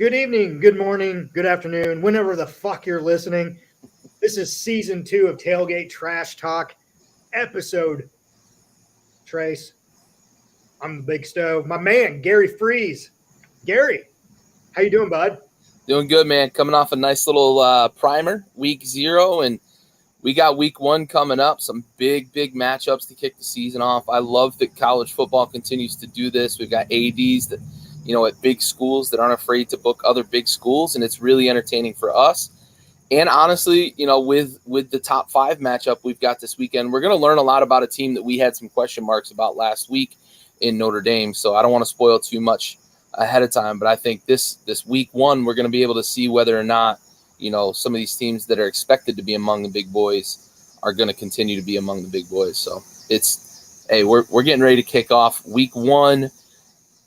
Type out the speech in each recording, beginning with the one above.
Good evening, good morning, good afternoon, whenever the fuck you're listening. This is season 2 of Tailgate Trash Talk, episode Trace. I'm the big stove. My man, Gary Freeze. Gary, how you doing, bud? Doing good, man. Coming off a nice little primer, week 0, and we got week 1 coming up. Some big matchups to kick the season off. I love that college football continues to do this. We've got ADs that, at big schools that aren't afraid to book other big schools, and it's really entertaining for us. And honestly, with the top 5 matchup we've got this weekend, we're going to learn a lot about a team that we had some question marks about last week in Notre Dame. So I don't want to spoil too much ahead of time, but I think this week 1, we're going to be able to see whether or not, some of these teams that are expected to be among the big boys are going to continue to be among the big boys. So we're getting ready to kick off week 1.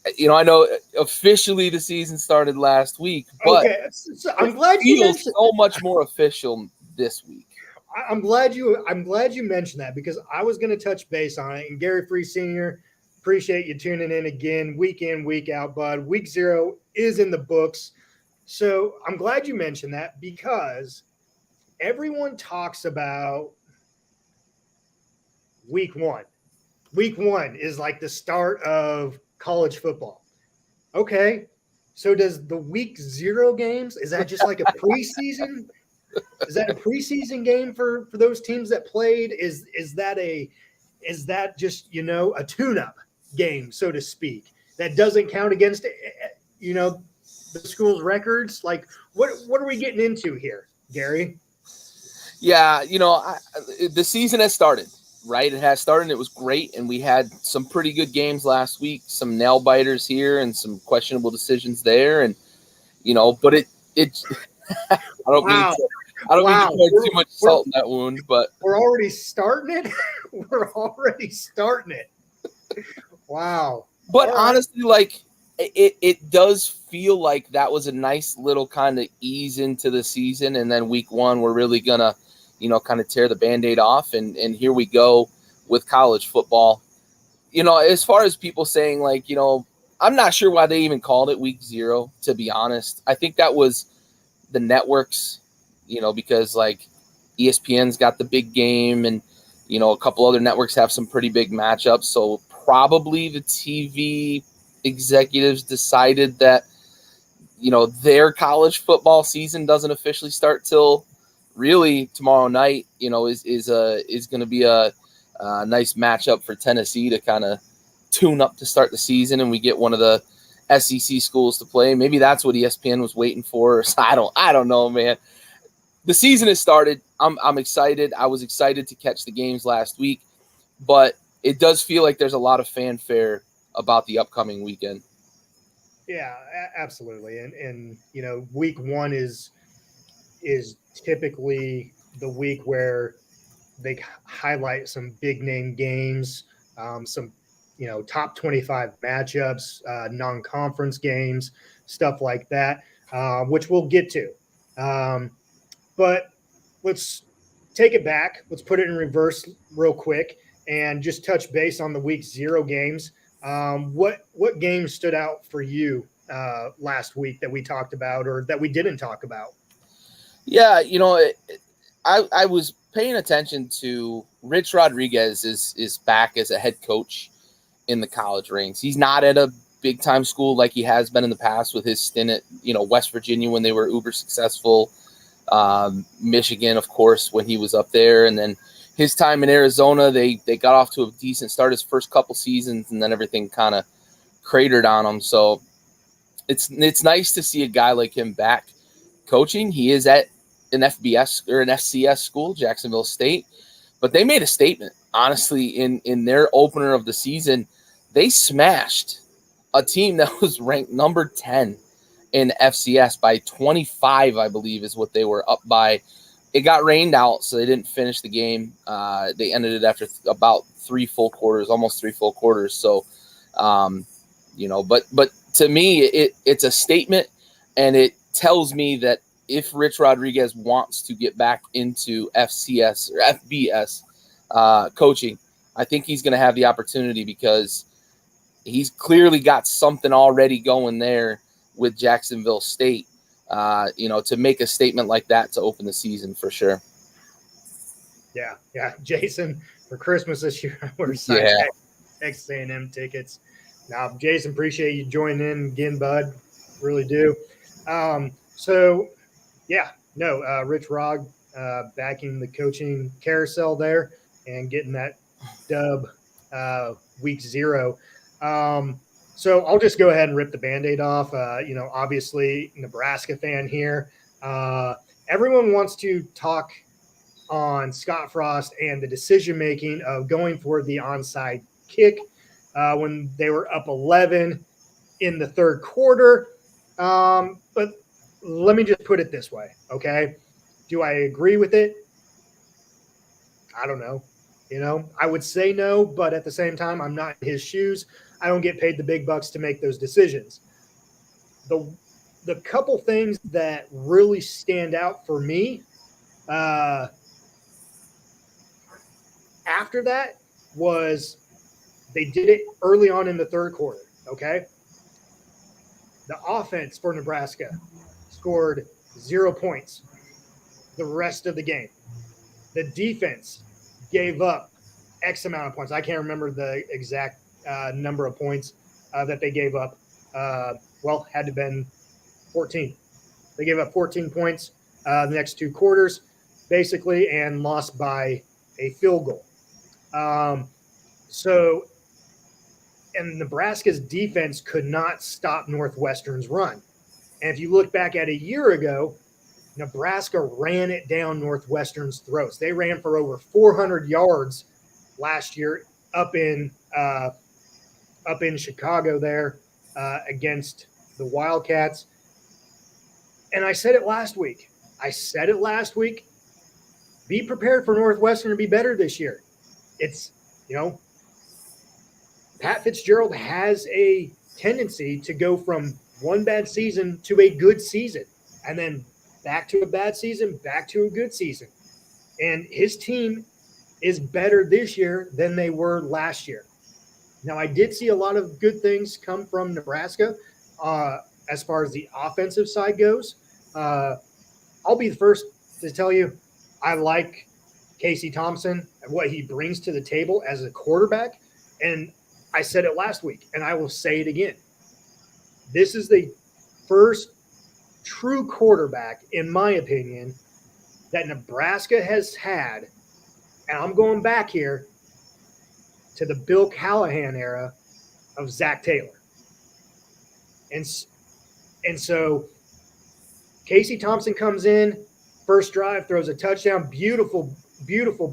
I know officially the season started last week, but okay, so I'm glad you mentioned so much more official this week. I'm glad you mentioned that because I was going to touch base on it. And Gary Free Sr., appreciate you tuning in, week out, bud. Week 0 is in the books. So I'm glad you mentioned that because everyone talks about week 1. Week 1 is like the start of college football. Okay. So does the week 0 games, is that just like a preseason? Is that a preseason game for those teams that played? Is that just, a tune-up game, so to speak, that doesn't count against, the school's records? Like, what are we getting into here, Gary? Yeah, the season has started, right? It has started, and it was great, and we had some pretty good games last week, some nail-biters here and some questionable decisions there, and, but it I don't mean to pour too much salt in that wound, but we're already starting it. We're already starting it. Wow. But honestly, like it does feel like that was a nice little kind of ease into the season, and then week 1 we're really gonna, kind of tear the Band-Aid off, and here we go with college football. As far as people saying like, I'm not sure why they even called it week 0, to be honest. I think that was the networks, because like ESPN's got the big game, and a couple other networks have some pretty big matchups. So probably the TV executives decided that, their college football season doesn't officially start till really tomorrow night, is going to be a nice matchup for Tennessee to kind of tune up to start the season, and we get one of the SEC schools to play. Maybe that's what ESPN was waiting for. I don't know, man. The season has started. I'm excited. I was excited to catch the games last week, but it does feel like there's a lot of fanfare about the upcoming weekend. Yeah, absolutely. And week 1 is typically the week where they highlight some big name games, some top 25 matchups, non-conference games, stuff like that, which we'll get to. But let's take it back. Let's put it in reverse real quick and just touch base on the week 0 games. What games stood out for you last week that we talked about or that we didn't talk about? Yeah, I was paying attention to Rich Rodriguez is back as a head coach in the college ranks. He's not at a big time school like he has been in the past with his stint at West Virginia when they were uber successful. Michigan, of course, when he was up there, and then his time in Arizona, they got off to a decent start his first couple seasons, and then everything kind of cratered on him. So it's nice to see a guy like him back coaching. He is at an FBS or an FCS school, Jacksonville State, but they made a statement, honestly, in their opener of the season. They smashed a team that was ranked number 10 in FCS by 25, I believe, is what they were up by. It got rained out, so they didn't finish the game. They ended it after about almost 3 full quarters. So, but to me, it's a statement, and it tells me that if Rich Rodriguez wants to get back into FCS or FBS coaching, I think he's going to have the opportunity because he's clearly got something already going there with Jacksonville State, to make a statement like that to open the season for sure. Yeah. Jason, for Christmas this year, we're signed Texas A&M tickets. Now, Jason, appreciate you joining in again, bud. Really do. Rich Rog backing the coaching carousel there and getting that dub week 0. So I'll just go ahead and rip the Band-Aid off. Obviously, Nebraska fan here. Everyone wants to talk on Scott Frost and the decision-making of going for the onside kick when they were up 11 in the third quarter. But let me just put it this way, okay? Do I agree with it? I don't know. I would say no, but at the same time, I'm not in his shoes. I don't get paid the big bucks to make those decisions. The couple things that really stand out for me after that was they did it early on in the third quarter, okay? The offense for Nebraska scored 0 points the rest of the game. The defense gave up X amount of points. I can't remember the exact number of points that they gave up. Had to have been 14. They gave up 14 points the next 2 quarters, basically, and lost by a field goal. And Nebraska's defense could not stop Northwestern's run. And if you look back at a year ago, Nebraska ran it down Northwestern's throats. They ran for over 400 yards last year up in Chicago there against the Wildcats. And I said it last week. Be prepared for Northwestern to be better this year. It's, Pat Fitzgerald has a tendency to go from one bad season to a good season, and then back to a bad season, back to a good season. And his team is better this year than they were last year. Now, I did see a lot of good things come from Nebraska as far as the offensive side goes. I'll be the first to tell you I like Casey Thompson and what he brings to the table as a quarterback. And I said it last week, and I will say it again. This is the first true quarterback, in my opinion, that Nebraska has had, and I'm going back here to the Bill Callahan era of Zach Taylor. And so Casey Thompson comes in, first drive, throws a touchdown, beautiful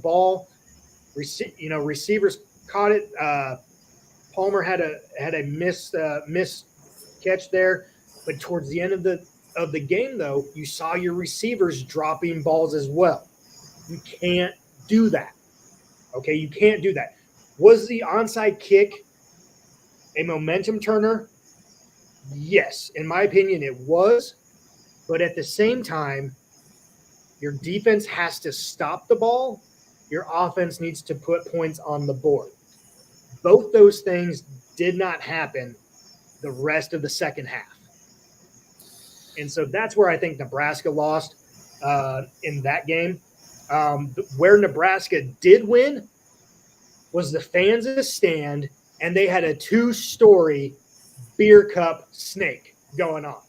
ball. Receivers caught it. Palmer had a missed catch there, but towards the end of the game, though, you saw your receivers dropping balls as well. You can't do that. Okay, you can't do that. Was the onside kick a momentum turner? Yes, in my opinion, it was. But at the same time, your defense has to stop the ball. Your offense needs to put points on the board. Both those things did not happen the rest of the second half. And so that's where I think Nebraska lost in that game. Where Nebraska did win was the fans' stand, and they had a 2-story beer cup snake going on.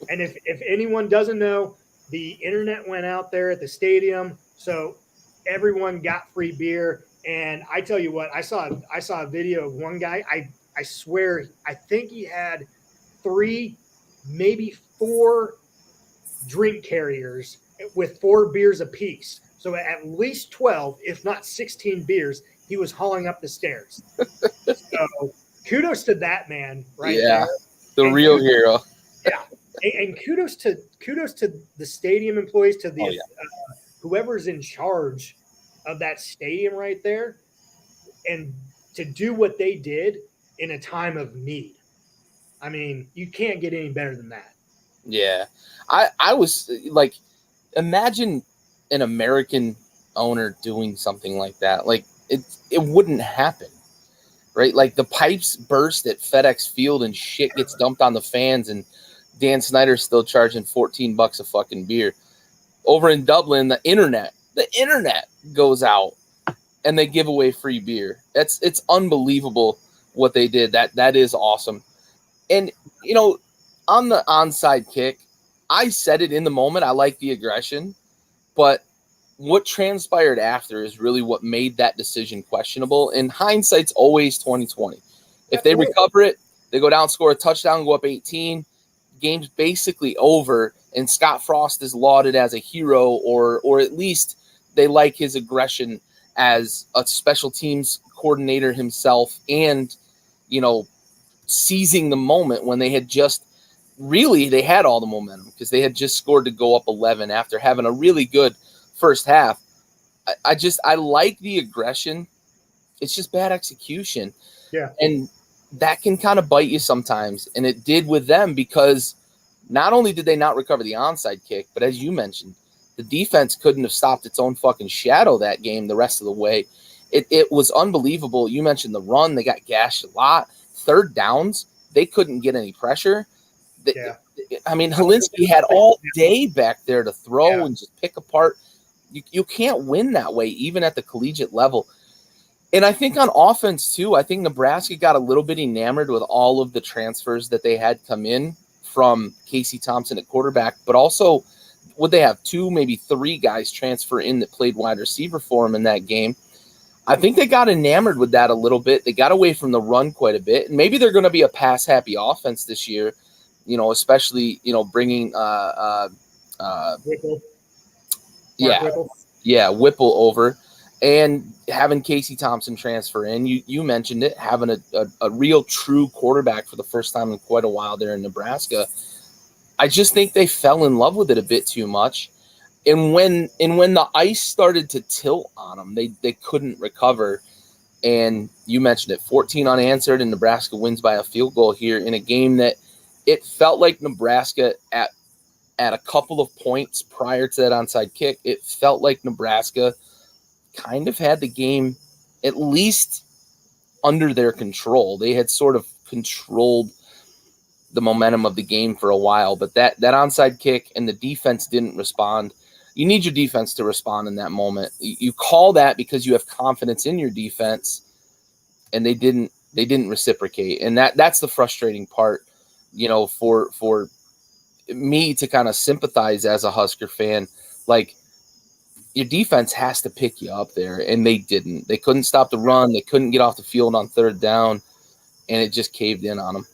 And if anyone doesn't know, the internet went out there at the stadium, so everyone got free beer. And I tell you what, I saw a video of one guy. I swear, I think he had 3, maybe 4 drink carriers with 4 beers apiece. So at least 12, if not 16 beers, he was hauling up the stairs. So kudos to that man, right there. The real hero. Yeah, and kudos to the stadium employees, to the whoever's in charge of that stadium right there, and to do what they did in a time of need. I mean, you can't get any better than that. Yeah. I was like, imagine an American owner doing something like that. Like it wouldn't happen. right? Like the pipes burst at FedEx Field and shit gets dumped on the fans, and Dan Snyder's still charging $14 a fucking beer. Over in Dublin, the internet goes out and they give away free beer. It's unbelievable what they did. That is awesome. And on the onside kick, I said it in the moment. I like the aggression, but what transpired after is really what made that decision questionable. And hindsight's always 2020. If they recover it, they go down, score a touchdown, go up 18. Game's basically over, and Scott Frost is lauded as a hero, or at least they like his aggression as a special teams coordinator himself, and seizing the moment when they had they had all the momentum because they had just scored to go up 11 after having a really good first half. I like the aggression. It's just bad execution. Yeah. And that can kind of bite you sometimes. And it did with them because not only did they not recover the onside kick, but as you mentioned, the defense couldn't have stopped its own fucking shadow that game the rest of the way. It was unbelievable. You mentioned the run. They got gashed a lot. Third downs, they couldn't get any pressure. Yeah. I mean, Helinski had all day back there to throw and just pick apart. You can't win that way, even at the collegiate level. And I think on offense, too, I think Nebraska got a little bit enamored with all of the transfers that they had come in from Casey Thompson at quarterback, but also would they have 2, maybe 3 guys transfer in that played wide receiver for them in that game. I think they got enamored with that a little bit. They got away from the run quite a bit. And maybe they're going to be a pass-happy offense this year, especially, bringing Whipple. Whipple over and having Casey Thompson transfer in. You mentioned it, having a real true quarterback for the first time in quite a while there in Nebraska. I just think they fell in love with it a bit too much. And when the ice started to tilt on them, they couldn't recover. And you mentioned it, 14 unanswered, and Nebraska wins by a field goal here in a game that it felt like Nebraska at a couple of points prior to that onside kick, it felt like Nebraska kind of had the game at least under their control. They had sort of controlled the momentum of the game for a while, but that onside kick and the defense didn't respond. You need your defense to respond in that moment. You call that because you have confidence in your defense, and they didn't reciprocate. And that's the frustrating part, for me to kind of sympathize as a Husker fan. Like, your defense has to pick you up there, and they didn't. They couldn't stop the run. They couldn't get off the field on third down, and it just caved in on them.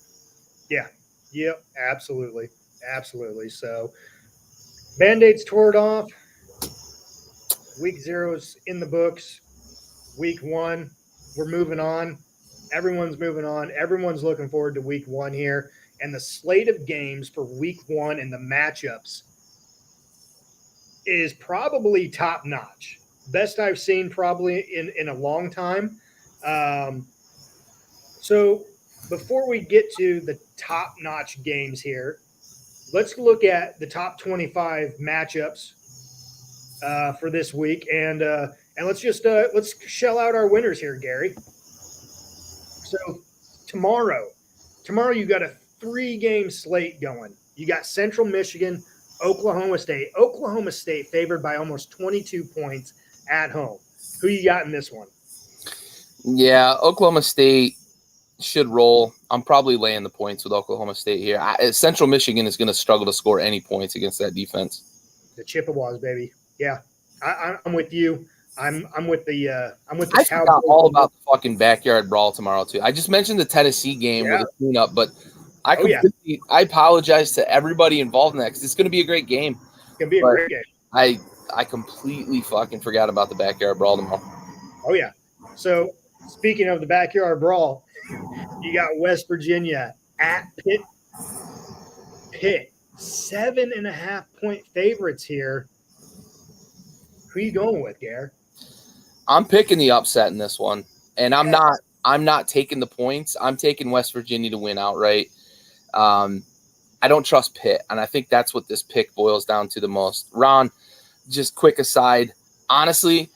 Yeah. Yep. Absolutely. So Band-Aids tore it off. Week 0's in the books. Week 1, we're moving on. Everyone's moving on. Everyone's looking forward to week 1 here. And the slate of games for week 1 and the matchups is probably top notch. Best I've seen probably in a long time. So before we get to the top notch games here, let's look at the top 25 matchups for this week, and let's shell out our winners here, Gary. So tomorrow you got a 3-game slate going. You got Central Michigan, Oklahoma State. Oklahoma State favored by almost 22 points at home. Who you got in this one? Yeah, Oklahoma State should roll. I'm probably laying the points with Oklahoma State here. Central Michigan is going to struggle to score any points against that defense. The Chippewas, baby. Yeah, I'm with you. I'm with the I forgot all about the fucking backyard brawl tomorrow too. I just mentioned the Tennessee game with a tune-up, but I apologize to everybody involved in that because it's going to be a great game. It's going to be a great game. I completely fucking forgot about the backyard brawl tomorrow. Oh yeah. So speaking of the backyard brawl, you got West Virginia at Pitt. Pitt 7.5-point favorites here. Who are you going with, Gare? I'm picking the upset in this one, and I'm not taking the points. I'm taking West Virginia to win outright. I don't trust Pitt, and I think that's what this pick boils down to the most. Ron, just quick aside, honestly,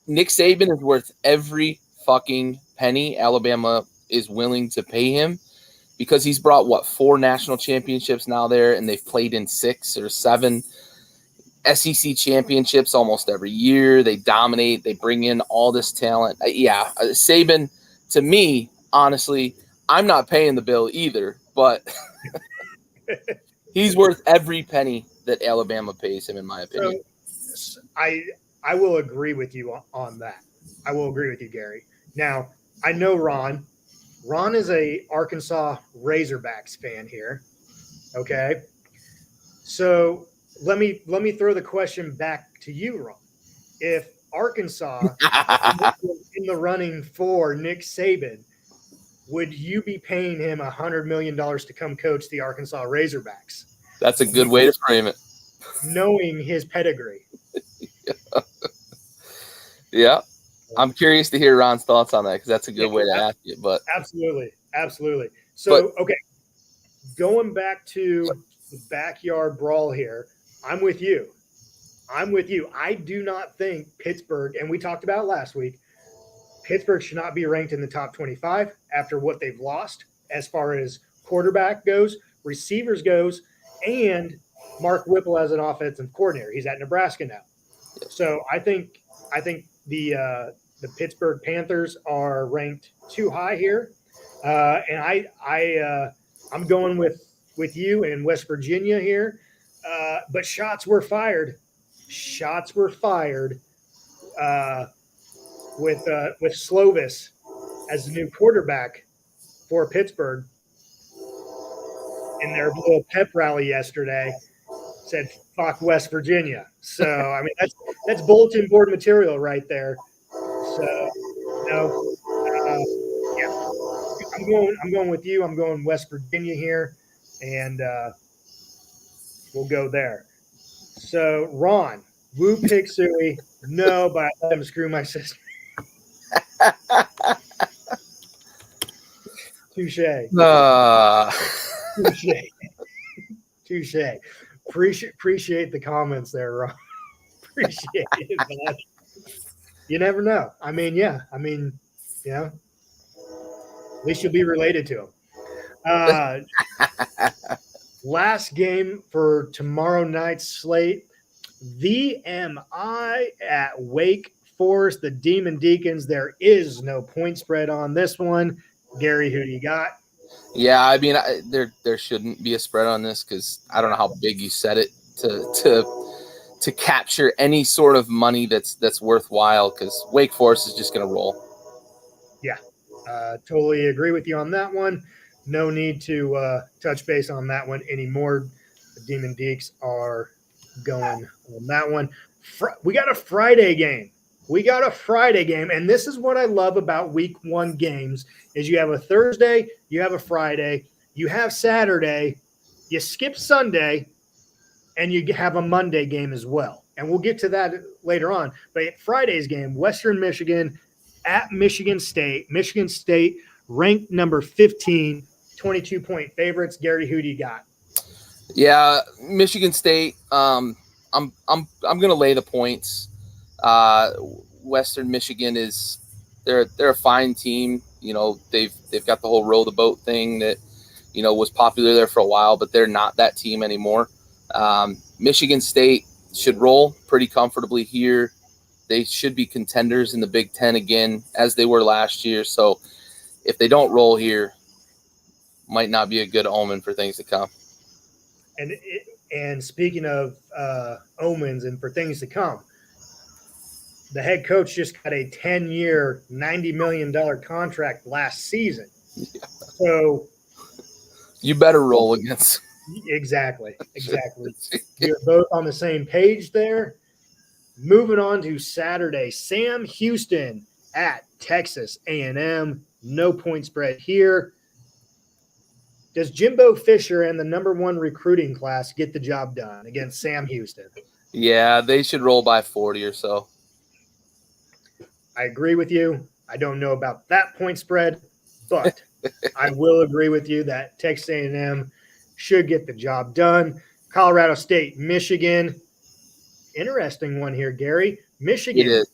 Nick Saban is worth every fucking penny Alabama is willing to pay him, because he's brought 4 national championships now there, and they've played in 6 or 7 SEC championships almost every year. They dominate. They bring in all this talent. Saban, to me, honestly, I'm not paying the bill either, but he's worth every penny that Alabama pays him, in my opinion. So I will agree with you on that. I will agree with you, Gary. Now, I know Ron. Ron is a Arkansas Razorbacks fan here. Okay. So let me throw the question back to you, Ron. If Arkansas in the running for Nick Saban, would you be paying him $100 million to come coach the Arkansas Razorbacks? That's a good way to frame it. Knowing his pedigree. Yeah. I'm curious to hear Ron's thoughts on that, because that's a good way to ask it. But absolutely. So, okay, going back to the backyard brawl here, I'm with you. I do not think Pittsburgh, and we talked about it last week, Pittsburgh should not be ranked in the top 25 after what they've lost as far as quarterback goes, receivers goes, and Mark Whipple as an offensive coordinator. He's at Nebraska now. So I think the Pittsburgh Panthers are ranked too high here, and I'm going with you in West Virginia here. But shots were fired. With Slovis as the new quarterback for Pittsburgh in their little pep rally yesterday. Said "fuck West Virginia." So I mean that's bulletin board material right there. So I'm going with you. I'm going West Virginia here, and we'll go there. So Ron, woo pig suey. No, but I let him screw my sister. Touche. Touche. Appreciate the comments there, Ron. Appreciate it, man. You never know. I mean, at least you'll be related to him. Last game for tomorrow night's slate. VMI at Wake Forest, the Demon Deacons. There is no point spread on this one. Gary, who do you got? Yeah, I mean, there shouldn't be a spread on this, because I don't know how big you set it to capture any sort of money that's worthwhile, because Wake Forest is just going to roll. Yeah, totally agree with you on that one. No need to touch base on that one anymore. The Demon Deeks are going on that one. We got a Friday game. And this is what I love about week 1 games is you have a Thursday, you have a Friday, you have Saturday, you skip Sunday, and you have a Monday game as well. And we'll get to that later on. But Friday's game, Western Michigan at Michigan State. Michigan State ranked number 15, 22-point favorites. Gary, who do you got? Yeah, Michigan State. I'm going to lay the points. Western Michigan they're a fine team. You know, they've got the whole row the boat thing that, you know, was popular there for a while, but they're not that team anymore. Michigan State should roll pretty comfortably here. They should be contenders in the Big Ten again, as they were last year. So if they don't roll here, might not be a good omen for things to come. And speaking of omens and for things to come, the head coach just got a 10-year, $90 million contract last season. Yeah. So you better roll against. Exactly. You're both on the same page there. Moving on to Saturday, Sam Houston at Texas A&M. No point spread here. Does Jimbo Fisher and the number 1 recruiting class get the job done against Sam Houston? Yeah, they should roll by 40 or so. I agree with you. I don't know about that point spread, but I will agree with you that Texas A&M should get the job done. Colorado State, Michigan. Interesting one here, Gary. Michigan,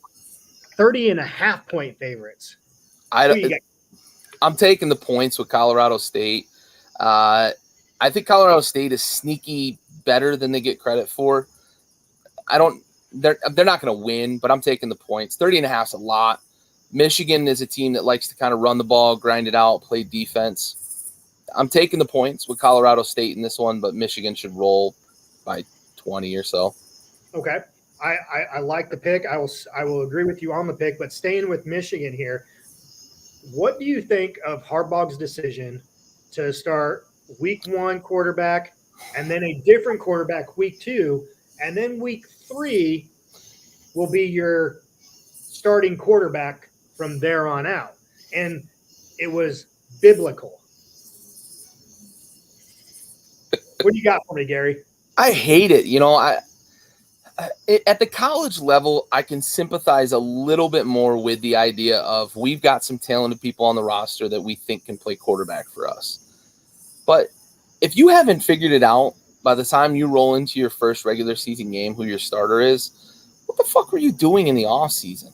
30.5-point favorites. Who you got? I'm taking the points with Colorado State. I think Colorado State is sneaky better than they get credit for. They're not going to win, but I'm taking the points. 30.5 is a lot. Michigan is a team that likes to kind of run the ball, grind it out, play defense. I'm taking the points with Colorado State in this one, but Michigan should roll by 20 or so. Okay. I like the pick. I will agree with you on the pick, but staying with Michigan here, what do you think of Harbaugh's decision to start week 1 quarterback and then a different quarterback week 2, and then week 3 will be your starting quarterback from there on out? And it was biblical. What do you got for me, Gary? I hate it. At the college level, I can sympathize a little bit more with the idea of we've got some talented people on the roster that we think can play quarterback for us. But if you haven't figured it out by the time you roll into your first regular season game who your starter is, what the fuck were you doing in the offseason?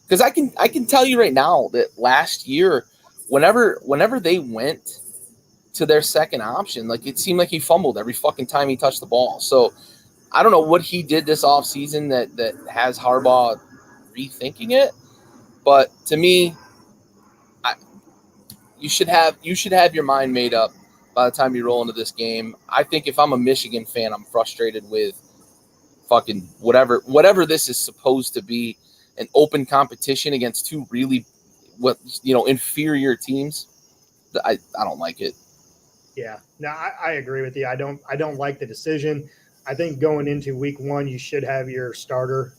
Because I can tell you right now that last year, whenever they went to their second option, like it seemed like he fumbled every fucking time he touched the ball. So I don't know what he did this offseason that has Harbaugh rethinking it, but to me, you should have your mind made up by the time you roll into this game. I think if I'm a Michigan fan, I'm frustrated with fucking whatever this is supposed to be, an open competition against two really inferior teams. I don't like it. Yeah, no, I agree with you. I don't like the decision. I think going into week 1, you should have your starter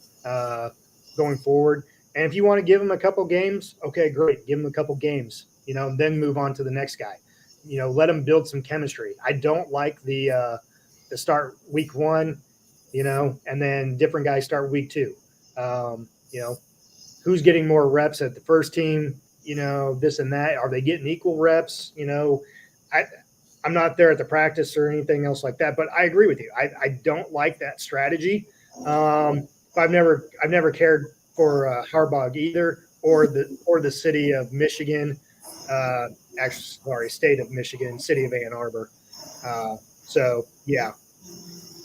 going forward. And if you want to give him a couple games, okay, great. Give him a couple games, then move on to the next guy. Let him build some chemistry. I don't like the start week 1, and then different guys start week 2. Who's getting more reps at the first team, this and that. Are they getting equal reps? I'm not there at the practice or anything else like that, but I agree with you. I don't like that strategy. I've never cared for Harbaugh either, or the city of Michigan. State of Michigan, city of Ann Arbor. So yeah.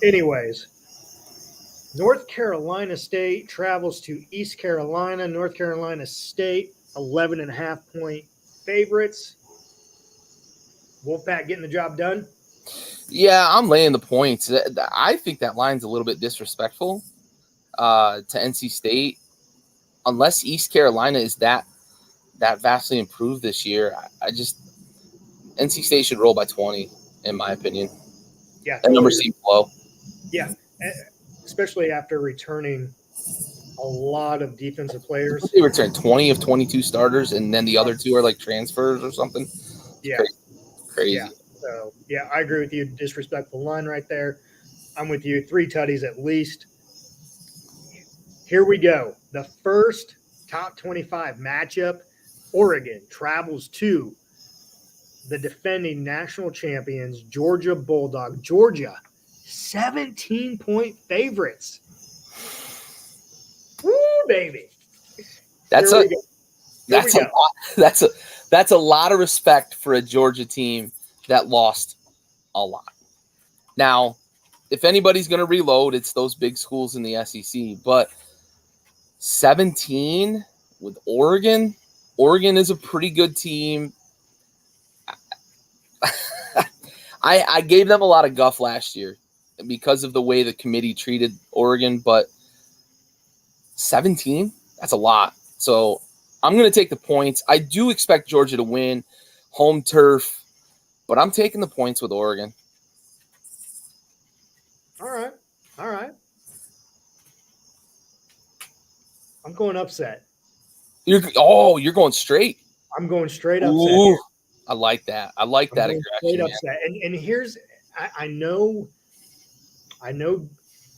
Anyways, North Carolina State travels to East Carolina. North Carolina State, 11.5-point favorites. Wolfpack getting the job done? Yeah, I'm laying the points. I think that line's a little bit disrespectful to NC State. Unless East Carolina is that vastly improved this year, NC State should roll by 20, in my opinion. Yeah, that number seems low. Yeah, especially after returning a lot of defensive players. They returned 20 of 22 starters, and then the other 2 are like transfers or something. Yeah. Crazy. Yeah. So, yeah, I agree with you. Disrespectful line right there. I'm with you. 3 tutties at least. Here we go. The first top 25 matchup. Oregon travels to the defending national champions, Georgia Bulldog. Georgia, 17-point favorites. Woo, baby. That's a lot of respect for a Georgia team that lost a lot. Now, if anybody's going to reload, it's those big schools in the SEC. But 17 with Oregon. Oregon is a pretty good team. I gave them a lot of guff last year because of the way the committee treated Oregon, but 17, that's a lot. So I'm going to take the points. I do expect Georgia to win, home turf, but I'm taking the points with Oregon. All right. I'm going upset. You're going straight. I'm going straight upset. Ooh, I like that. I like that aggression. Straight upset. And here's, I know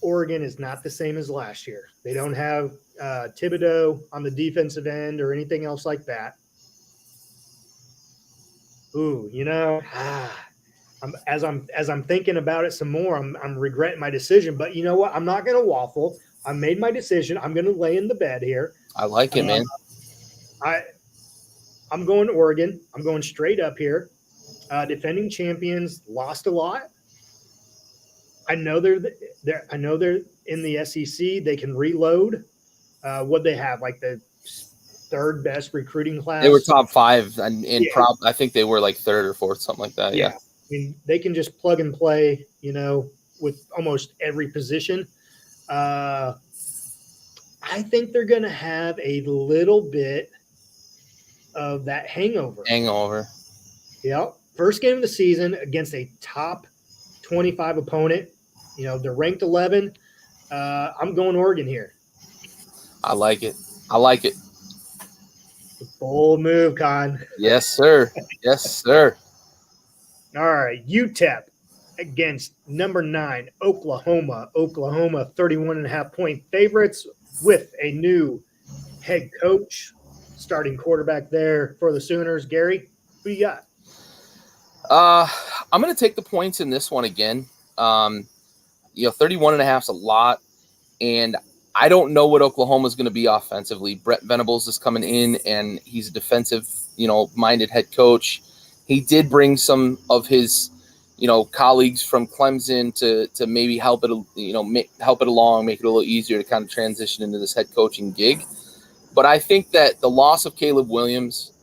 Oregon is not the same as last year. They don't have Thibodeau on the defensive end or anything else like that. Ooh, as I'm thinking about it some more, I'm regretting my decision. But you know what? I'm not going to waffle. I made my decision. I'm going to lay in the bed here. I like it, man. I'm going Oregon. I'm going straight up here. Defending champions lost a lot. I know they're in the SEC. They can reload. What they have, like the third best recruiting class. They were top 5, and Yeah. I think they were like third or fourth, something like that. Yeah. I mean, they can just plug and play, with almost every position. I think they're going to have a little bit of that hangover. Yep. First game of the season against a top 25 opponent. They're ranked 11. I'm going Oregon here. I like it. Bold move, Con. Yes, sir. All right. UTEP against number 9, Oklahoma. Oklahoma, 31.5-point favorites with a new head coach, starting quarterback there for the Sooners. Gary, who you got? I'm going to take the points in this one again. 31.5 is a lot, and I don't know what Oklahoma is going to be offensively. Brett Venables is coming in, and he's a defensive, minded head coach. He did bring some of his, colleagues from Clemson to maybe help it along, make it a little easier to kind of transition into this head coaching gig. But I think that the loss of Caleb Williams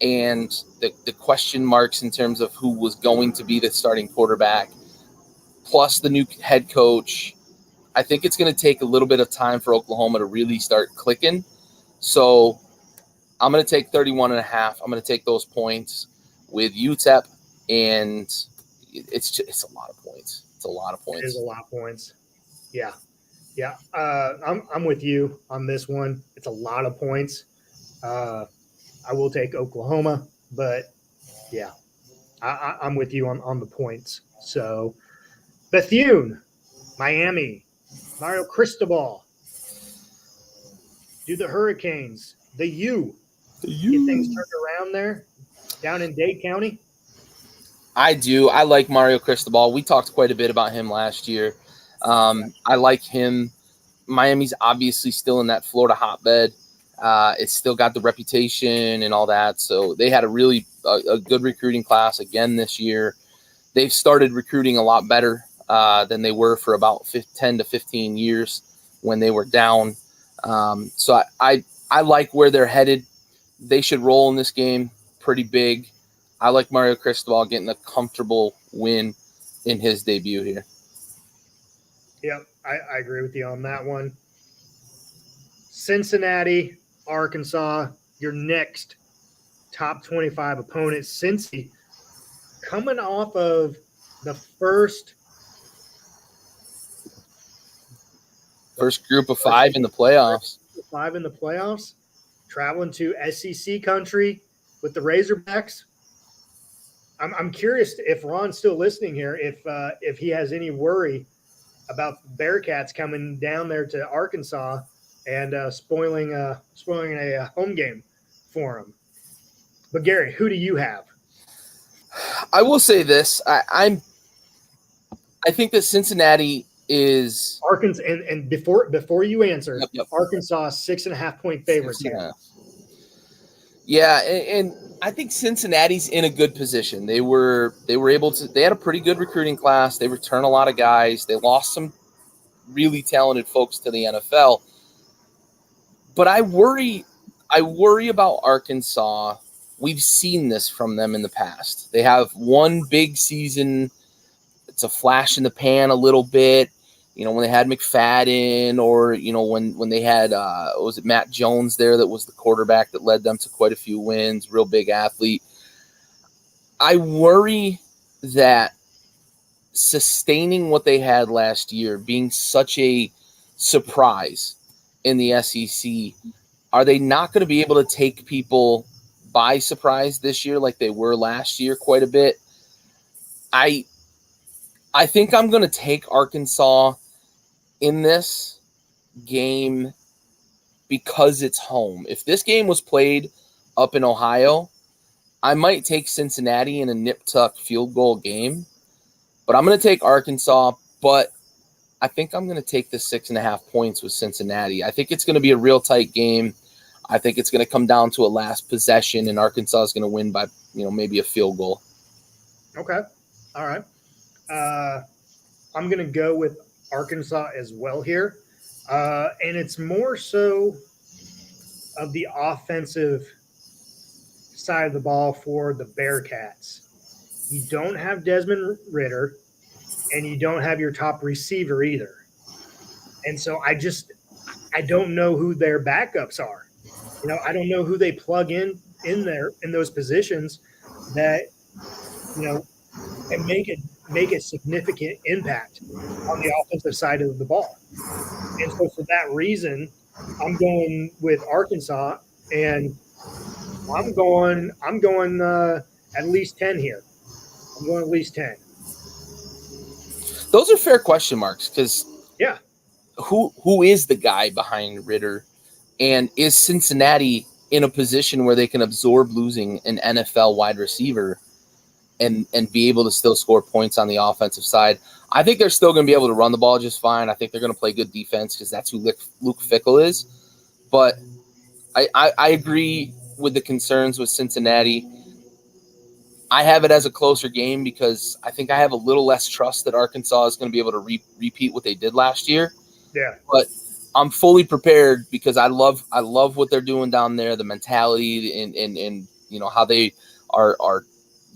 and the question marks in terms of who was going to be the starting quarterback, plus the new head coach, I think it's going to take a little bit of time for Oklahoma to really start clicking. So I'm going to take 31.5. I'm going to take those points with UTEP, and it's a lot of points. It's a lot of points. It is a lot of points. Yeah. I'm with you on this one. It's a lot of points. I will take Oklahoma, but yeah, I'm with you on the points. So Bethune, Miami, Mario Cristobal. Do the Hurricanes, the U, get things turned around there down in Dade County? I do. I like Mario Cristobal. We talked quite a bit about him last year. I like him. Miami's obviously still in that Florida hotbed. It's still got the reputation and all that. So they had a really a good recruiting class again this year. They've started recruiting a lot better than they were for about 10 to 15 years when they were down. So I like where they're headed. They should roll in this game pretty big. I like Mario Cristobal getting a comfortable win in his debut here. Yep, I agree with you on that one. Cincinnati, Arkansas, your next top 25 opponent. Cincy coming off of the first group of 5 in the playoffs. 5 in the playoffs, traveling to SEC country with the Razorbacks. I'm curious if Ron's still listening here, if he has any worry about Bearcats coming down there to Arkansas and spoiling a home game for him. But Gary, who do you have? I will say this: I think that Cincinnati is Arkansas, and before you answer, yep. Arkansas 6.5-point favorites here. Yeah, and I think Cincinnati's in a good position. They were able to. They had a pretty good recruiting class. They returned a lot of guys. They lost some really talented folks to the NFL. But I worry about Arkansas. We've seen this from them in the past. They have one big season. It's a flash in the pan a little bit. When they had McFadden, or, when they had, was it Matt Jones there that was the quarterback that led them to quite a few wins, real big athlete. I worry that sustaining what they had last year, being such a surprise in the SEC, are they not going to be able to take people by surprise this year like they were last year quite a bit? I think I'm going to take Arkansas in this game because it's home. If this game was played up in Ohio, I might take Cincinnati in a nip-tuck field goal game. But I'm going to take Arkansas, but I think I'm going to take the 6.5 points with Cincinnati. I think it's going to be a real tight game. I think it's going to come down to a last possession, and Arkansas is going to win by, maybe a field goal. Okay. All right. I'm going to go with Arkansas as well here. And it's more so of the offensive side of the ball for the Bearcats. You don't have Desmond Ritter, and you don't have your top receiver either. And so I don't know who their backups are. I don't know who they plug in there in those positions that can make a significant impact on the offensive side of the ball. And so for that reason, I'm going with Arkansas, and I'm going at least 10 here. I'm going at least 10. Those are fair question marks because yeah, who is the guy behind Ritter, and is Cincinnati in a position where they can absorb losing an NFL wide receiver and be able to still score points on the offensive side? I think they're still going to be able to run the ball just fine. I think they're going to play good defense because that's who Luke Fickell is. But I agree with the concerns with Cincinnati. I have it as a closer game because I think I have a little less trust that Arkansas is going to be able to repeat what they did last year. Yeah. But I'm fully prepared because I love what they're doing down there, the mentality and how they are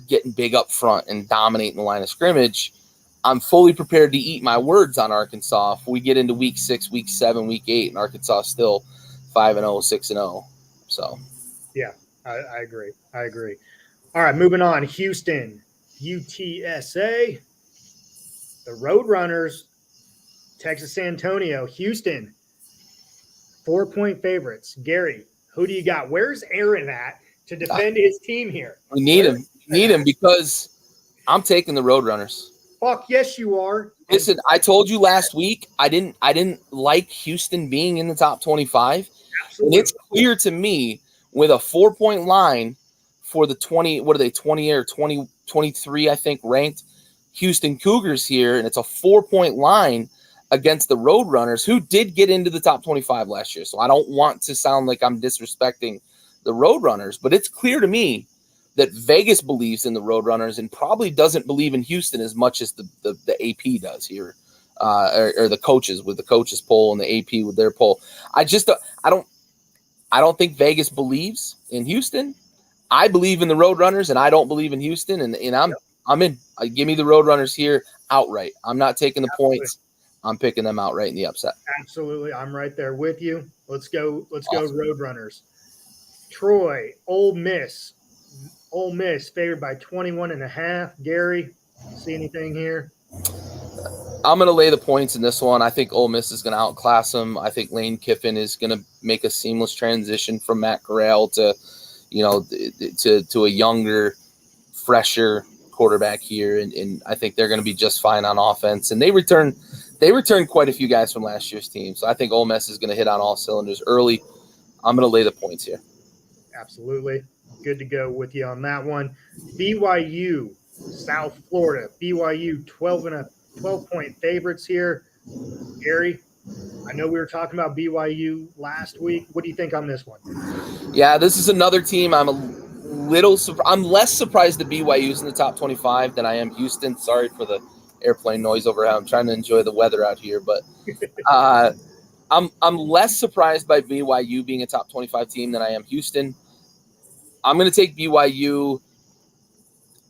getting big up front and dominating the line of scrimmage. I'm fully prepared to eat my words on Arkansas if we get into week 6, week 7, week 8, and Arkansas is still 5-0, 6-0. So, yeah, I agree. All right, moving on. Houston, UTSA, the Roadrunners, Texas San Antonio, Houston, 4-point favorites. Gary, who do you got? Where's Aaron at to defend his team here? We need him. We need him because I'm taking the Roadrunners. Fuck yes, you are. Listen, I told you last week I didn't like Houston being in the top 25. Absolutely. And it's clear to me with a 4-point line for the 20, what are they, 20 or 20, 23, I think, ranked Houston Cougars here, and it's a 4-point line against the Roadrunners, who did get into the top 25 last year. So I don't want to sound like I'm disrespecting the Roadrunners, but it's clear to me that Vegas believes in the Roadrunners and probably doesn't believe in Houston as much as the AP does here, or the coaches with the coaches poll and the AP with their poll. I don't think Vegas believes in Houston. I believe in the Roadrunners, and I don't believe in Houston, and I'm in. Give me the Roadrunners here outright. I'm not taking the points. I'm picking them outright in the upset. Absolutely, I'm right there with you. Let's go. Awesome. Go Roadrunners. Troy, Ole Miss. Ole Miss favored by 21.5. Gary, see anything here? I'm going to lay the points in this one. I think Ole Miss is going to outclass them. I think Lane Kiffin is going to make a seamless transition from Matt Corral to a younger, fresher quarterback here, and I think they're going to be just fine on offense. And they returned quite a few guys from last year's team, so I think Ole Miss is going to hit on all cylinders early. I'm going to lay the points here. Absolutely. Good to go with you on that one. BYU, South Florida. BYU 12-point favorites here. Gary, I know we were talking about BYU last week. What do you think on this one? Yeah, this is another team I'm I'm less surprised that BYU is in the top 25 than I am Houston. Sorry for the airplane noise overhead. I'm trying to enjoy the weather out here, but I'm less surprised by BYU being a top 25 team than I am Houston. I'm going to take BYU.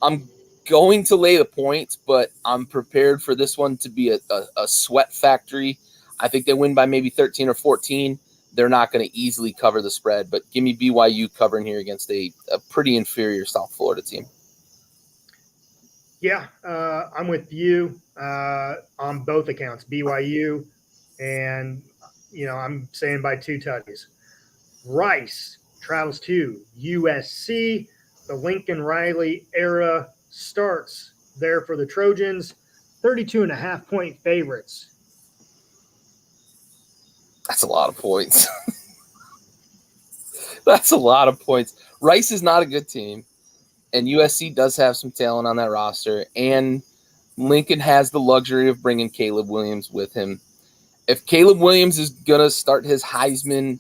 I'm going to lay the points, but I'm prepared for this one to be a sweat factory. I think they win by maybe 13 or 14. They're not going to easily cover the spread, but give me BYU covering here against a pretty inferior South Florida team. Yeah, I'm with you on both accounts, BYU, and, I'm saying by 2 tutties. Rice travels to USC. The Lincoln Riley era starts there for the Trojans. 32.5-point favorites. That's a lot of points. That's a lot of points. Rice is not a good team, and USC does have some talent on that roster, and Lincoln has the luxury of bringing Caleb Williams with him. If Caleb Williams is going to start his Heisman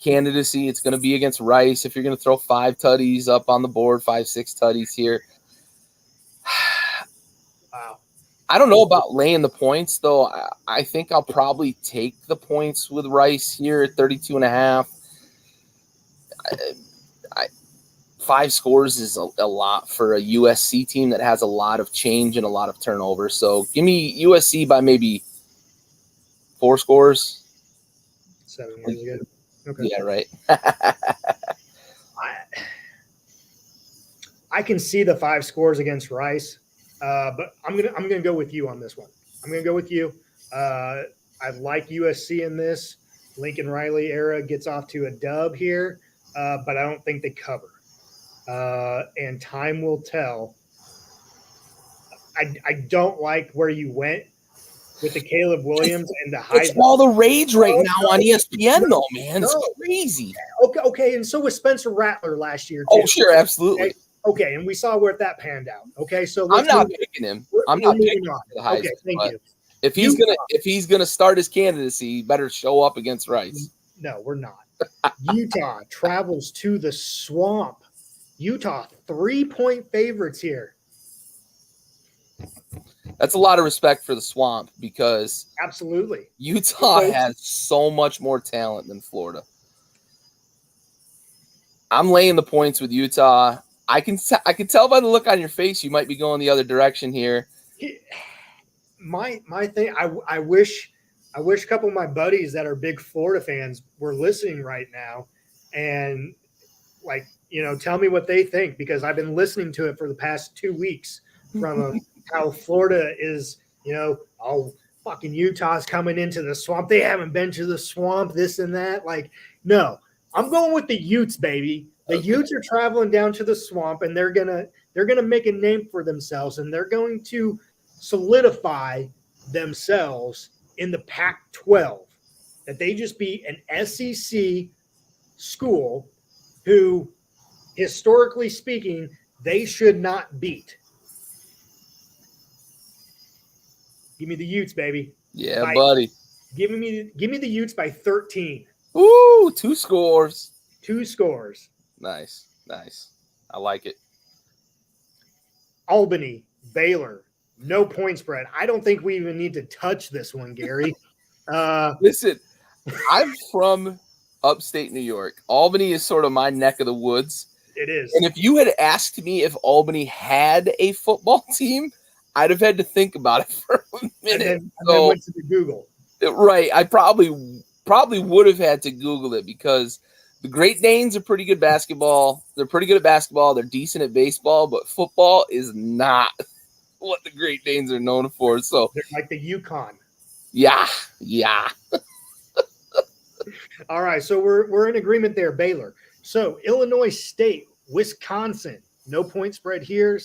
candidacy. It's going to be against Rice. If you're going to throw 5 tutties up on the board, 5-6 tutties here. Wow. I don't know about laying the points, though. I think I'll probably take the points with Rice here at 32.5. 5 scores is a lot for a USC team that has a lot of change and a lot of turnover. So give me USC by maybe 4 scores. 7 years ago. Okay. Yeah, right. I can see the 5 scores against Rice, but I'm gonna go with you on this one. I'm gonna go with you. I like USC in this. Lincoln Riley era gets off to a dub here, but I don't think they cover. And time will tell. I don't like where you went with the Caleb Williams and the Heisman. It's all the rage right now on ESPN, though, man. It's crazy. Okay, and so was Spencer Rattler last year, too. Oh, sure, absolutely. Okay, and we saw where that panned out. Okay, so I'm not picking him. I'm not picking him for the Heisman. Okay, thank you. If he's gonna start his candidacy, he better show up against Rice. No, we're not. Utah travels to the Swamp. Utah 3-point favorites here. That's a lot of respect for the Swamp because absolutely Utah has so much more talent than Florida. I'm laying the points with Utah. I can tell by the look on your face you might be going the other direction here. My thing, I wish a couple of my buddies that are big Florida fans were listening right now and tell me what they think, because I've been listening to it for the past 2 weeks from them, how Florida is, oh, fucking Utah's coming into the Swamp. They haven't been to the Swamp, this and that. No, I'm going with the Utes, baby. The Utes are traveling down to the Swamp, and they're gonna make a name for themselves, and they're going to solidify themselves in the Pac-12. That they just be an SEC school who, historically speaking, they should not beat. Give me the Utes, baby. Yeah, buddy. Give me the Utes by 13. Ooh, 2 scores. 2 scores. Nice. I like it. Albany, Baylor, no point spread. I don't think we even need to touch this one, Gary. Listen, I'm from upstate New York. Albany is sort of my neck of the woods. It is. And if you had asked me if Albany had a football team, I'd have had to think about it for a minute. And then went to the Google. Right. I probably would have had to Google it because the Great Danes are pretty good basketball. They're pretty good at basketball. They're decent at baseball, but football is not what the Great Danes are known for. So they're like the Yukon. Yeah. All right, so we're in agreement there, Baylor. So Illinois State, Wisconsin, no point spread here.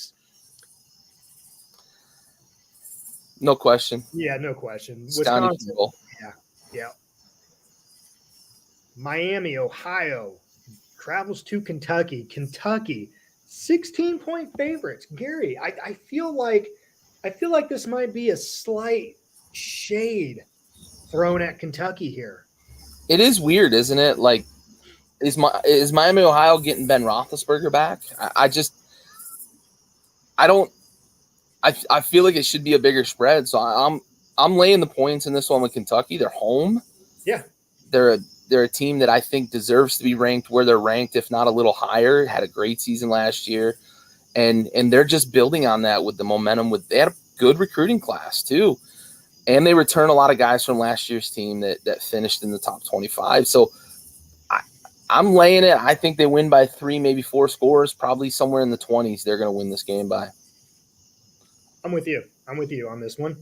No question. Yeah, no question. Wisconsin. Yeah. Miami, Ohio, travels to Kentucky. Kentucky, 16-point favorites. Gary, I feel like this might be a slight shade thrown at Kentucky here. It is weird, isn't it? Is Miami, Ohio getting Ben Roethlisberger back? I feel like it should be a bigger spread. So I'm laying the points in this one with Kentucky. They're home. Yeah. They're a team that I think deserves to be ranked where they're ranked, if not a little higher. Had a great season last year. And they're just building on that with the momentum. They had a good recruiting class too. And they return a lot of guys from last year's team that finished in the top 25. So I'm laying it. I think they win by 3, maybe 4 scores, probably somewhere in the 20s. They're going to win this game by. I'm with you on this one.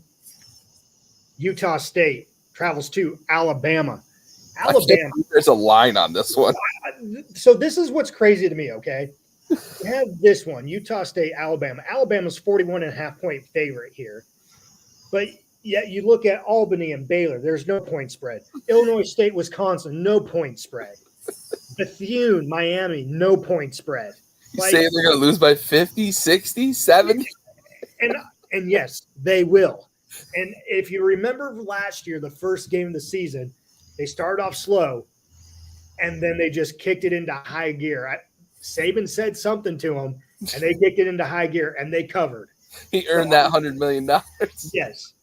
Utah State travels to Alabama. There's a line on this one. So this is what's crazy to me, okay? You have this one, Utah State, Alabama. Alabama's 41.5-point favorite here. But yet you look at Albany and Baylor, there's no point spread. Illinois State, Wisconsin, no point spread. Bethune, Miami, no point spread. You say they're going to lose by 50, 60, 70? And yes, they will. And if you remember last year, the first game of the season, they started off slow. and then they just kicked it into high gear. Saban said something to them, and they kicked it into high gear, and they covered. He earned that $100 million. Yes.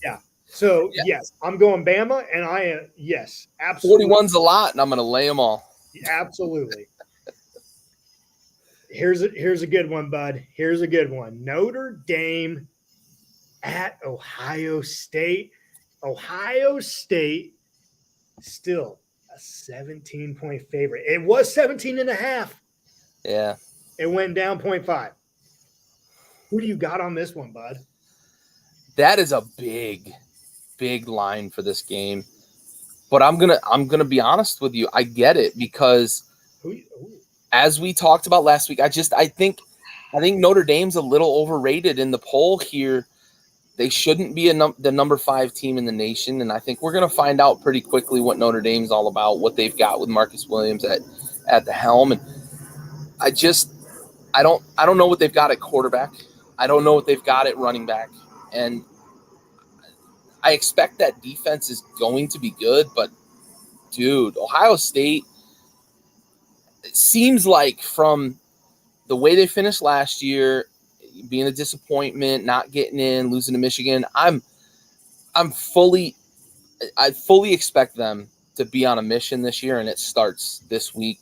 Yeah. So, Yeah. yes, I'm going Bama, and I am, yes, absolutely. 41's a lot, and I'm going to lay them all. Absolutely. Here's a good one, bud. Here's a good one. Notre Dame at Ohio State. Ohio State still a 17-point favorite. It was 17 and a half. Yeah. It went down 0.5. Who do you got on this one, bud? That is a big line for this game. But I'm gonna be honest with you. I get it because as we talked about last week, I think Notre Dame's a little overrated in the poll here. They shouldn't be the number 5 team in the nation, and I think we're gonna find out pretty quickly what Notre Dame's all about, what they've got with Marcus Williams at the helm. And I don't know what they've got at quarterback. I don't know what they've got at running back, and I expect that defense is going to be good, but dude, Ohio State, it seems like from the way they finished last year, being a disappointment, not getting in, losing to Michigan, I fully expect them to be on a mission this year, and it starts this week.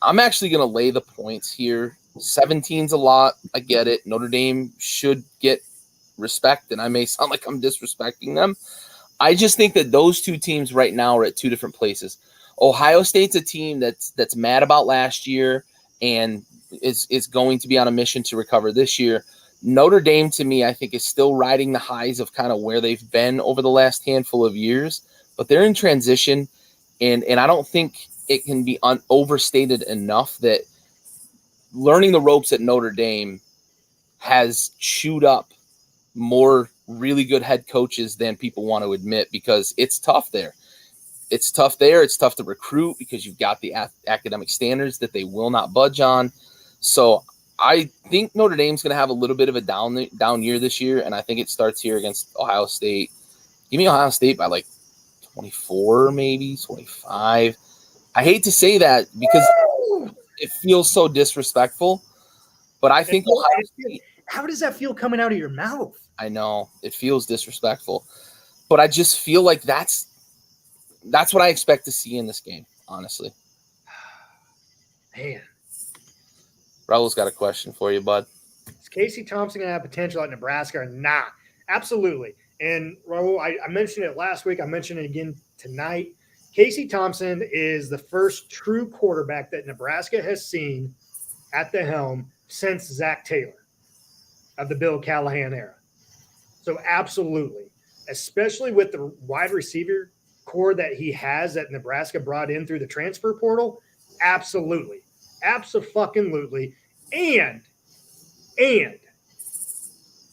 I'm actually going to lay the points here. 17's a lot. I get it. Notre Dame should get respect, and I may sound like I'm disrespecting them. I just think that those two teams right now are at two different places. Ohio State's a team that's mad about last year and is going to be on a mission to recover this year. Notre Dame, to me, I think is still riding the highs of kind of where they've been over the last handful of years, but they're in transition, and I don't think it can be overstated enough that learning the ropes at Notre Dame has chewed up more really good head coaches than people want to admit, because it's tough there. It's tough to recruit because you've got the academic standards that they will not budge on. So I think Notre Dame's going to have a little bit of a down year this year, and I think it starts here against Ohio State. Give me Ohio State by like 24, maybe 25. I hate to say that because it feels so disrespectful, but I think Ohio State. How does that feel coming out of your mouth? I know it feels disrespectful, but I just feel like that's what I expect to see in this game, honestly. Man. Raul's got a question for you, bud. Is Casey Thompson going to have potential at Nebraska or not? Absolutely. And Raul, I mentioned it last week. I mentioned it again tonight. Casey Thompson is the first true quarterback that Nebraska has seen at the helm since Zach Taylor of the Bill Callahan era. So absolutely, especially with the wide receiver core that he has that Nebraska brought in through the transfer portal. Absolutely. Abso-fucking-lutely. And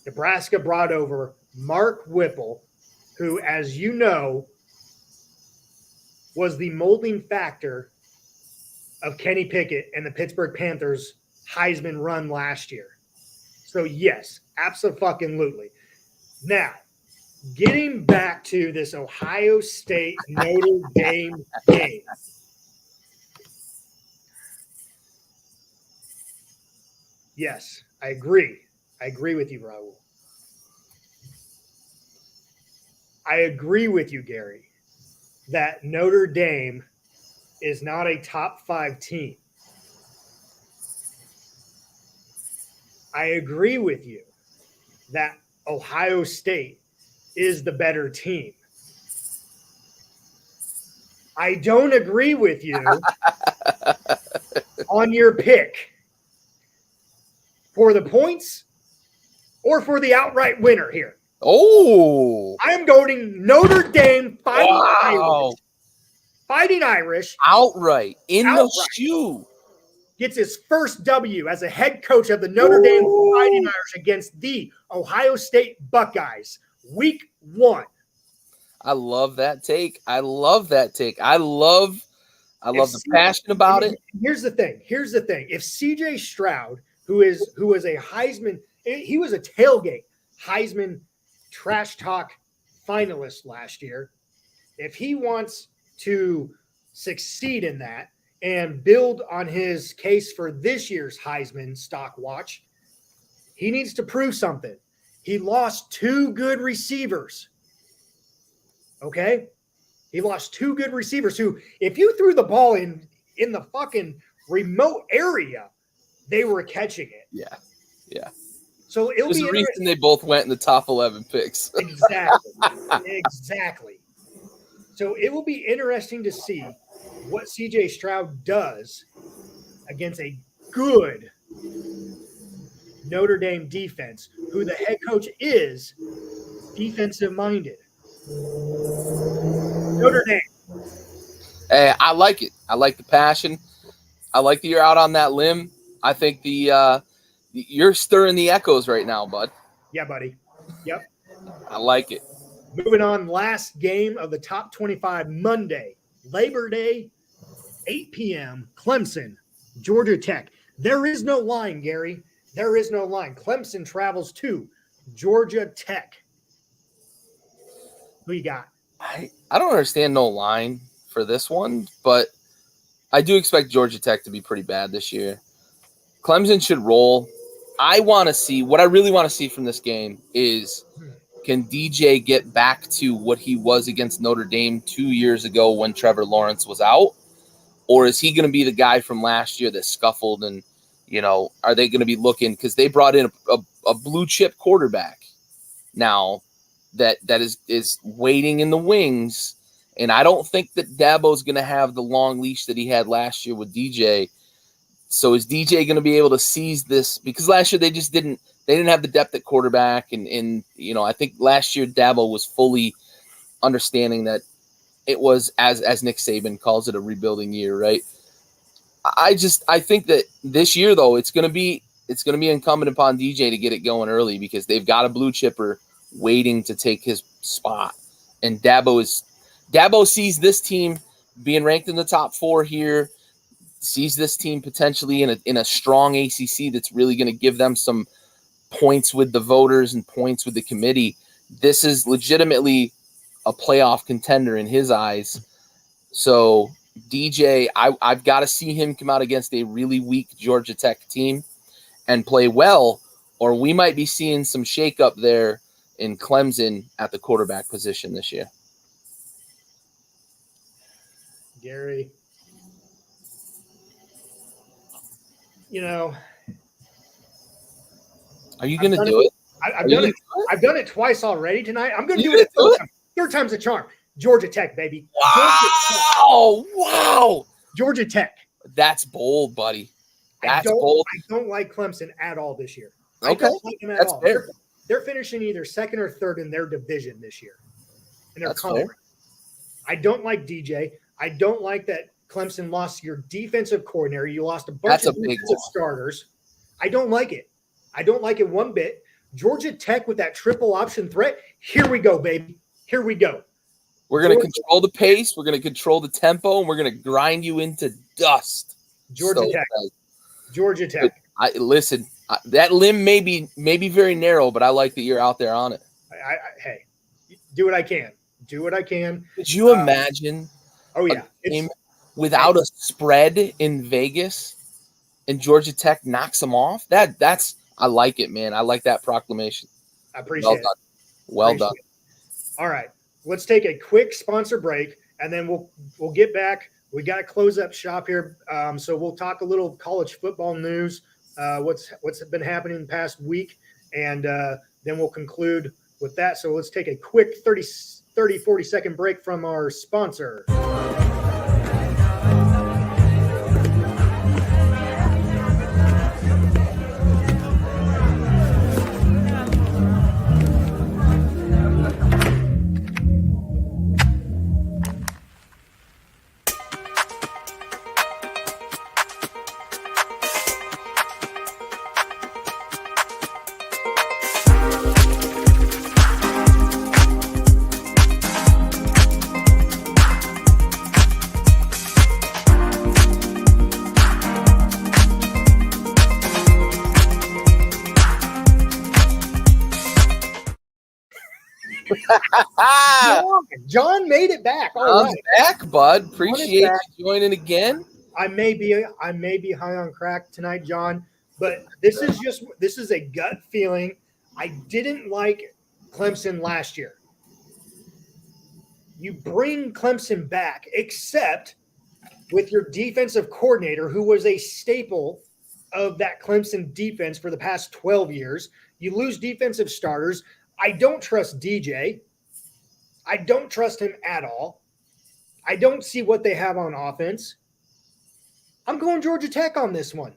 Nebraska brought over Mark Whipple, who, as you know, was the molding factor of Kenny Pickett and the Pittsburgh Panthers' Heisman run last year. So, yes, abso-fucking-lutely. Now, getting back to this Ohio State Notre Dame game. Yes, I agree. I agree with you, Raul. I agree with you, Gary, that Notre Dame is not a top 5 team. I agree with you that Ohio State is the better team. I don't agree with you on your pick for the points or for the outright winner here. Oh, I am going Notre Dame Fighting Irish. Outright. The shoe. Gets his first W as a head coach of the Notre Dame Fighting Irish against the Ohio State Buckeyes. Week 1. I love that take. I love the passion about it. Here's the thing. If CJ Stroud, who was a Heisman, he was a Tailgate Heisman trash talk finalist last year. If he wants to succeed in that and build on his case for this year's Heisman stock watch, he needs to prove something. He lost 2 good receivers. Okay? He lost 2 good receivers who, if you threw the ball in the fucking remote area, they were catching it. Yeah. Yeah. So it'll There's be a reason they both went in the top 11 picks. Exactly. Exactly. So it will be interesting to see what CJ Stroud does against a good Notre Dame defense, who the head coach is defensive minded. Notre Dame. Hey, I like it. I like the passion. I like that you're out on that limb. I think you're stirring the echoes right now, bud. Yeah, buddy. Yep. I like it. Moving on, last game of the top 25 Monday, Labor Day, 8 p.m., Clemson, Georgia Tech. There is no line, Gary. There is no line. Clemson travels to Georgia Tech. Who you got? I don't understand no line for this one, but I do expect Georgia Tech to be pretty bad this year. Clemson should roll. What I really want to see from this game is, can DJ get back to what he was against Notre Dame 2 years ago when Trevor Lawrence was out? Or is he going to be the guy from last year that scuffled? And, are they going to be looking, because they brought in a blue chip quarterback now that is waiting in the wings. And I don't think that Dabo's going to have the long leash that he had last year with DJ. So is DJ going to be able to seize this? Because last year they didn't have the depth at quarterback. And I think last year Dabo was fully understanding that it was, as Nick Saban calls it, a rebuilding year, right? I think that this year, though, it's going to be incumbent upon DJ to get it going early, because they've got a blue chipper waiting to take his spot. And Dabo sees this team being ranked in the top 4 here, sees this team potentially in a strong ACC that's really going to give them some points with the voters and points with the committee. This is legitimately a playoff contender in his eyes. So DJ, I've got to see him come out against a really weak Georgia Tech team and play well, or we might be seeing some shakeup there in Clemson at the quarterback position this year. Gary, are you going to do it? I've done it twice already tonight. I'm going to do it a third time. Third time's a charm. Georgia Tech, baby. Wow. Georgia Tech. That's bold, buddy. That's bold. I don't like Clemson at all this year. Okay. I don't like them at That's all. fair. They're finishing either second or third in their division this year. In their That's conference. fair. I don't like DJ. I don't like that Clemson lost your defensive coordinator. You lost a bunch of defensive starters. I don't like it. I don't like it one bit. Georgia Tech with that triple option threat. Here we go, baby. Here we go. We're going to control the pace. We're going to control the tempo, and we're going to grind you into dust. Georgia Tech. Georgia Tech. Listen, that limb may be very narrow, but I like that you're out there on it. Hey, do what I can. Do what I can. Could you imagine? Oh yeah, a game without a spread in Vegas, and Georgia Tech knocks them off. I like it, man. I like that proclamation. I appreciate it. Well done. All right, let's take a quick sponsor break, and then we'll get back. We got to close up shop here, so we'll talk a little college football news, what's been happening the past week, and then we'll conclude with that. So let's take a quick 40-second break from our sponsor. John made it back. All I'm right. back, bud. Appreciate you joining again. I may be high on crack tonight, John, but this is a gut feeling. I didn't like Clemson last year. You bring Clemson back, except with your defensive coordinator, who was a staple of that Clemson defense for the past 12 years. You lose defensive starters. I don't trust DJ. I don't trust him at all. I don't see what they have on offense. I'm going Georgia Tech on this one.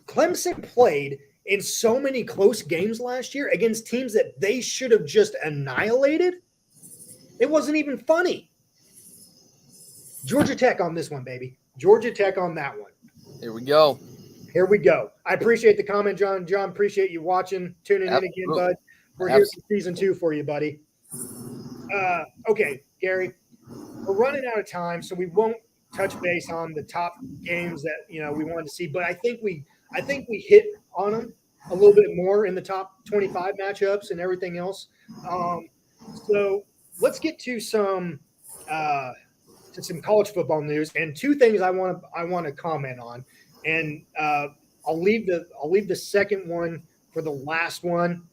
Clemson played in so many close games last year against teams that they should have just annihilated. It wasn't even funny. Georgia Tech on this one, baby. Georgia Tech on that one. Here we go. I appreciate the comment, John. John, appreciate you watching, tuning in again, bud. We're here for season 2 for you, buddy. Okay, Gary, we're running out of time, so we won't touch base on the top games that we wanted to see. But I think we hit on them a little bit more in the top 25 matchups and everything else. So let's get to some college football news, and 2 things I want to comment on, and I'll leave the second one for the last one.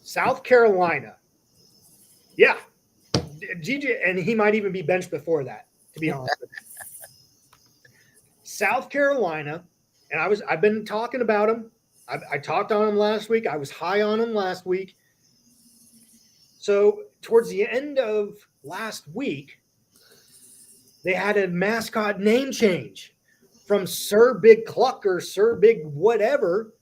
South Carolina, yeah, GJ, and he might even be benched before that, to be honest with you. South Carolina, and I've been talking about him. I talked on him last week. I was high on him last week. So towards the end of last week, they had a mascot name change from Sir Big Cluck or Sir Big whatever,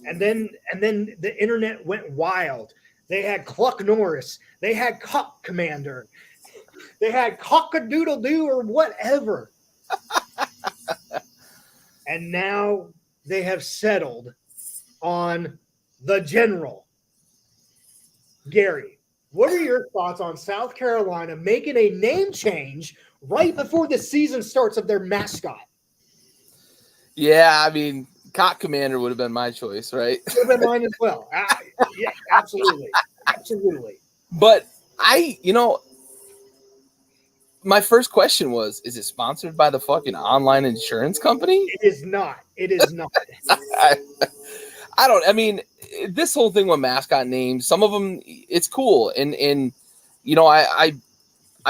and then the internet went wild. They had Cluck Norris, they had Cock Commander, they had Cock-a-doodle-doo or whatever, and now they have settled on the General. Gary, what are your thoughts on South Carolina making a name change right before the season starts of their mascot? Yeah, I mean, Cock Commander would have been my choice, right? Would have been mine as well. Yeah, absolutely. Absolutely. But my first question was, is it sponsored by the fucking online insurance company? It is not. I mean, this whole thing with mascot names, some of them, it's cool. And I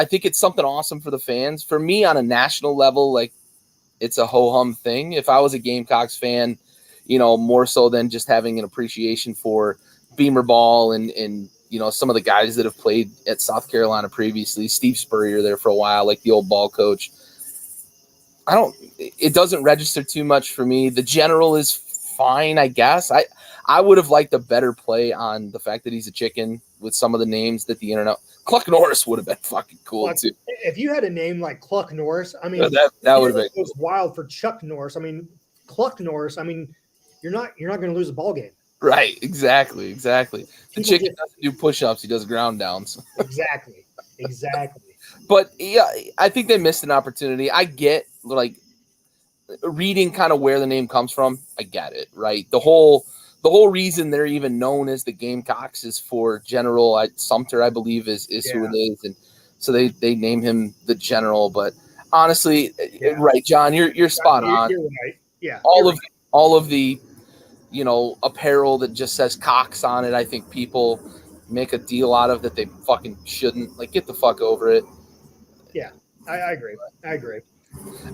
think it's something awesome for the fans. For me, on a national level, like, it's a ho-hum thing. If I was a Gamecocks fan, more so than just having an appreciation for Beamer Ball and some of the guys that have played at South Carolina previously, Steve Spurrier there for a while, like the old ball coach. It doesn't register too much for me. The General is fine, I guess. I would have liked a better play on the fact that he's a chicken with some of the names that the internet. Cluck Norris would have been fucking cool too. If you had a name like Cluck Norris, I mean, that would have been. It was wild for Chuck Norris. I mean, Cluck Norris. I mean, you're not going to lose a ball game. Right. Exactly. The chicken doesn't do push-ups; he does ground downs. Exactly. But yeah, I think they missed an opportunity. I get, like, reading kind of where the name comes from. I get it, right? The whole reason they're even known as the Gamecocks is for General Sumter, I believe, is who it is, and so they name him the General. But honestly, right, John, you're spot on. You're right. Yeah. All of the apparel that just says Cox on it, I think people make a deal out of that they fucking shouldn't. Like, get the fuck over it. Yeah, I agree.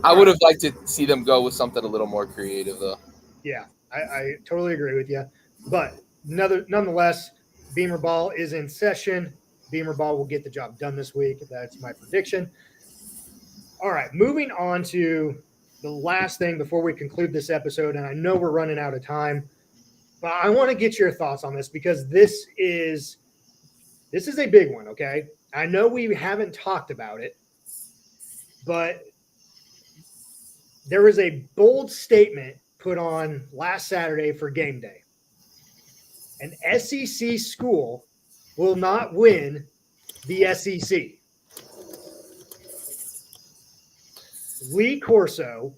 I would have liked to see them go with something a little more creative, though. Yeah, I totally agree with you. But nonetheless, Beamer Ball is in session. Beamer Ball will get the job done this week. That's my prediction. All right, moving on to the last thing before we conclude this episode, and I know we're running out of time, but I want to get your thoughts on this because this is a big one, okay? I know we haven't talked about it, but there was a bold statement put on last Saturday for game day. An SEC school will not win the SEC. Lee Corso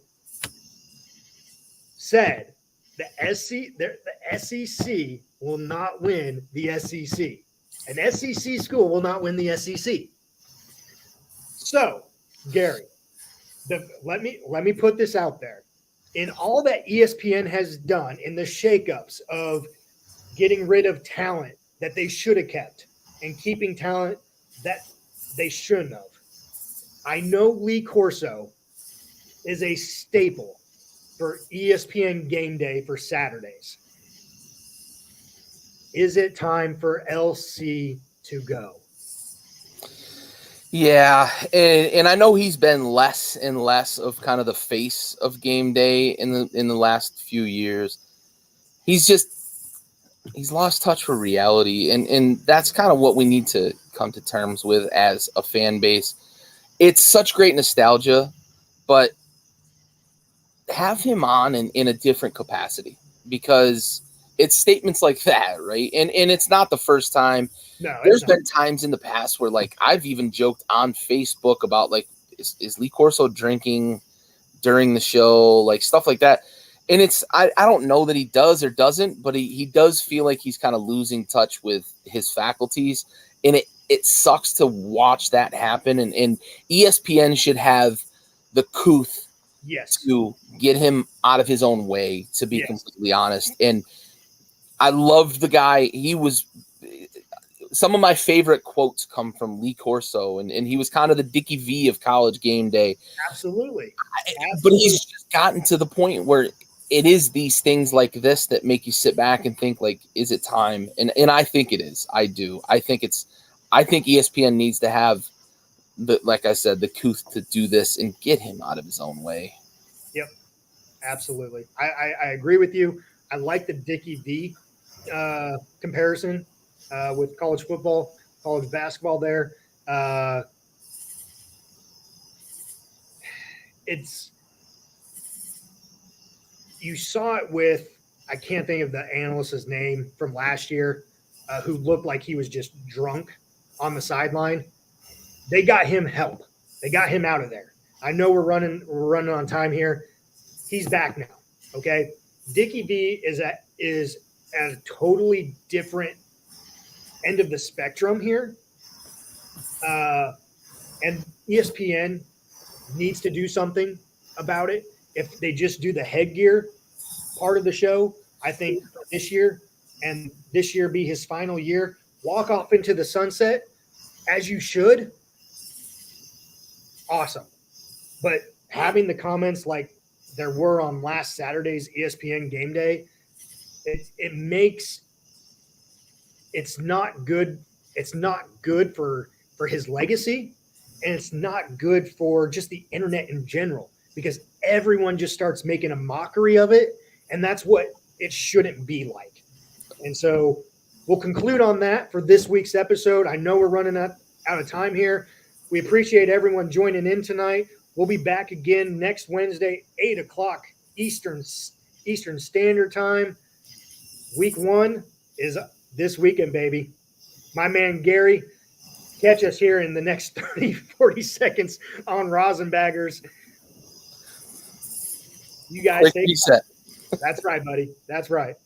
said the SEC will not win the SEC. An SEC school will not win the SEC. So, Gary, let me put this out there. In all that ESPN has done in the shakeups of getting rid of talent that they should have kept and keeping talent that they shouldn't have, I know Lee Corso is a staple for ESPN Game Day for Saturdays. Is it time for LC to go? Yeah, and I know he's been less and less of kind of the face of Game Day in the last few years. He's lost touch with reality, and that's kind of what we need to come to terms with as a fan base. It's such great nostalgia, but have him on in a different capacity, because it's statements like that, right? And it's not the first time. No, There's been times in the past where, like, I've even joked on Facebook about, like, is Lee Corso drinking during the show, like stuff like that. And I don't know that he does or doesn't, but he does feel like he's kind of losing touch with his faculties. And it sucks to watch that happen. And ESPN should have the couth to get him out of his own way, to be completely honest. And I loved the guy. He was – some of my favorite quotes come from Lee Corso, and he was kind of the Dickie V of College Game Day. Absolutely. But he's just gotten to the point where it is these things like this that make you sit back and think, like, is it time? And I think it is. I do. I think ESPN needs to have, like I said, the couth to do this and get him out of his own way. Yep. Absolutely. I agree with you. I like the Dickie V comparison with college football, college basketball there. You saw it with, I can't think of the analyst's name from last year, who looked like he was just drunk on the sideline. They got him help. They got him out of there. I know we're running on time here. He's back now. Okay. Dickie V is at a totally different end of the spectrum here. And ESPN needs to do something about it. If they just do the headgear part of the show, I think this year be his final year, walk off into the sunset as you should. Awesome. But having the comments like there were on last Saturday's ESPN Game Day, it's not good. It's not good for his legacy, and it's not good for just the internet in general, because everyone just starts making a mockery of it, and that's what it shouldn't be like. And so we'll conclude on that for this week's episode. I know we're running out of time here. We appreciate everyone joining in tonight. We'll be back again next Wednesday, 8 o'clock Eastern Standard Time. Week 1 is this weekend, baby. My man Gary, catch us here in the next 30, 40 seconds on Rosenbaggers. You guys stay. Reset. That's right, buddy. That's right.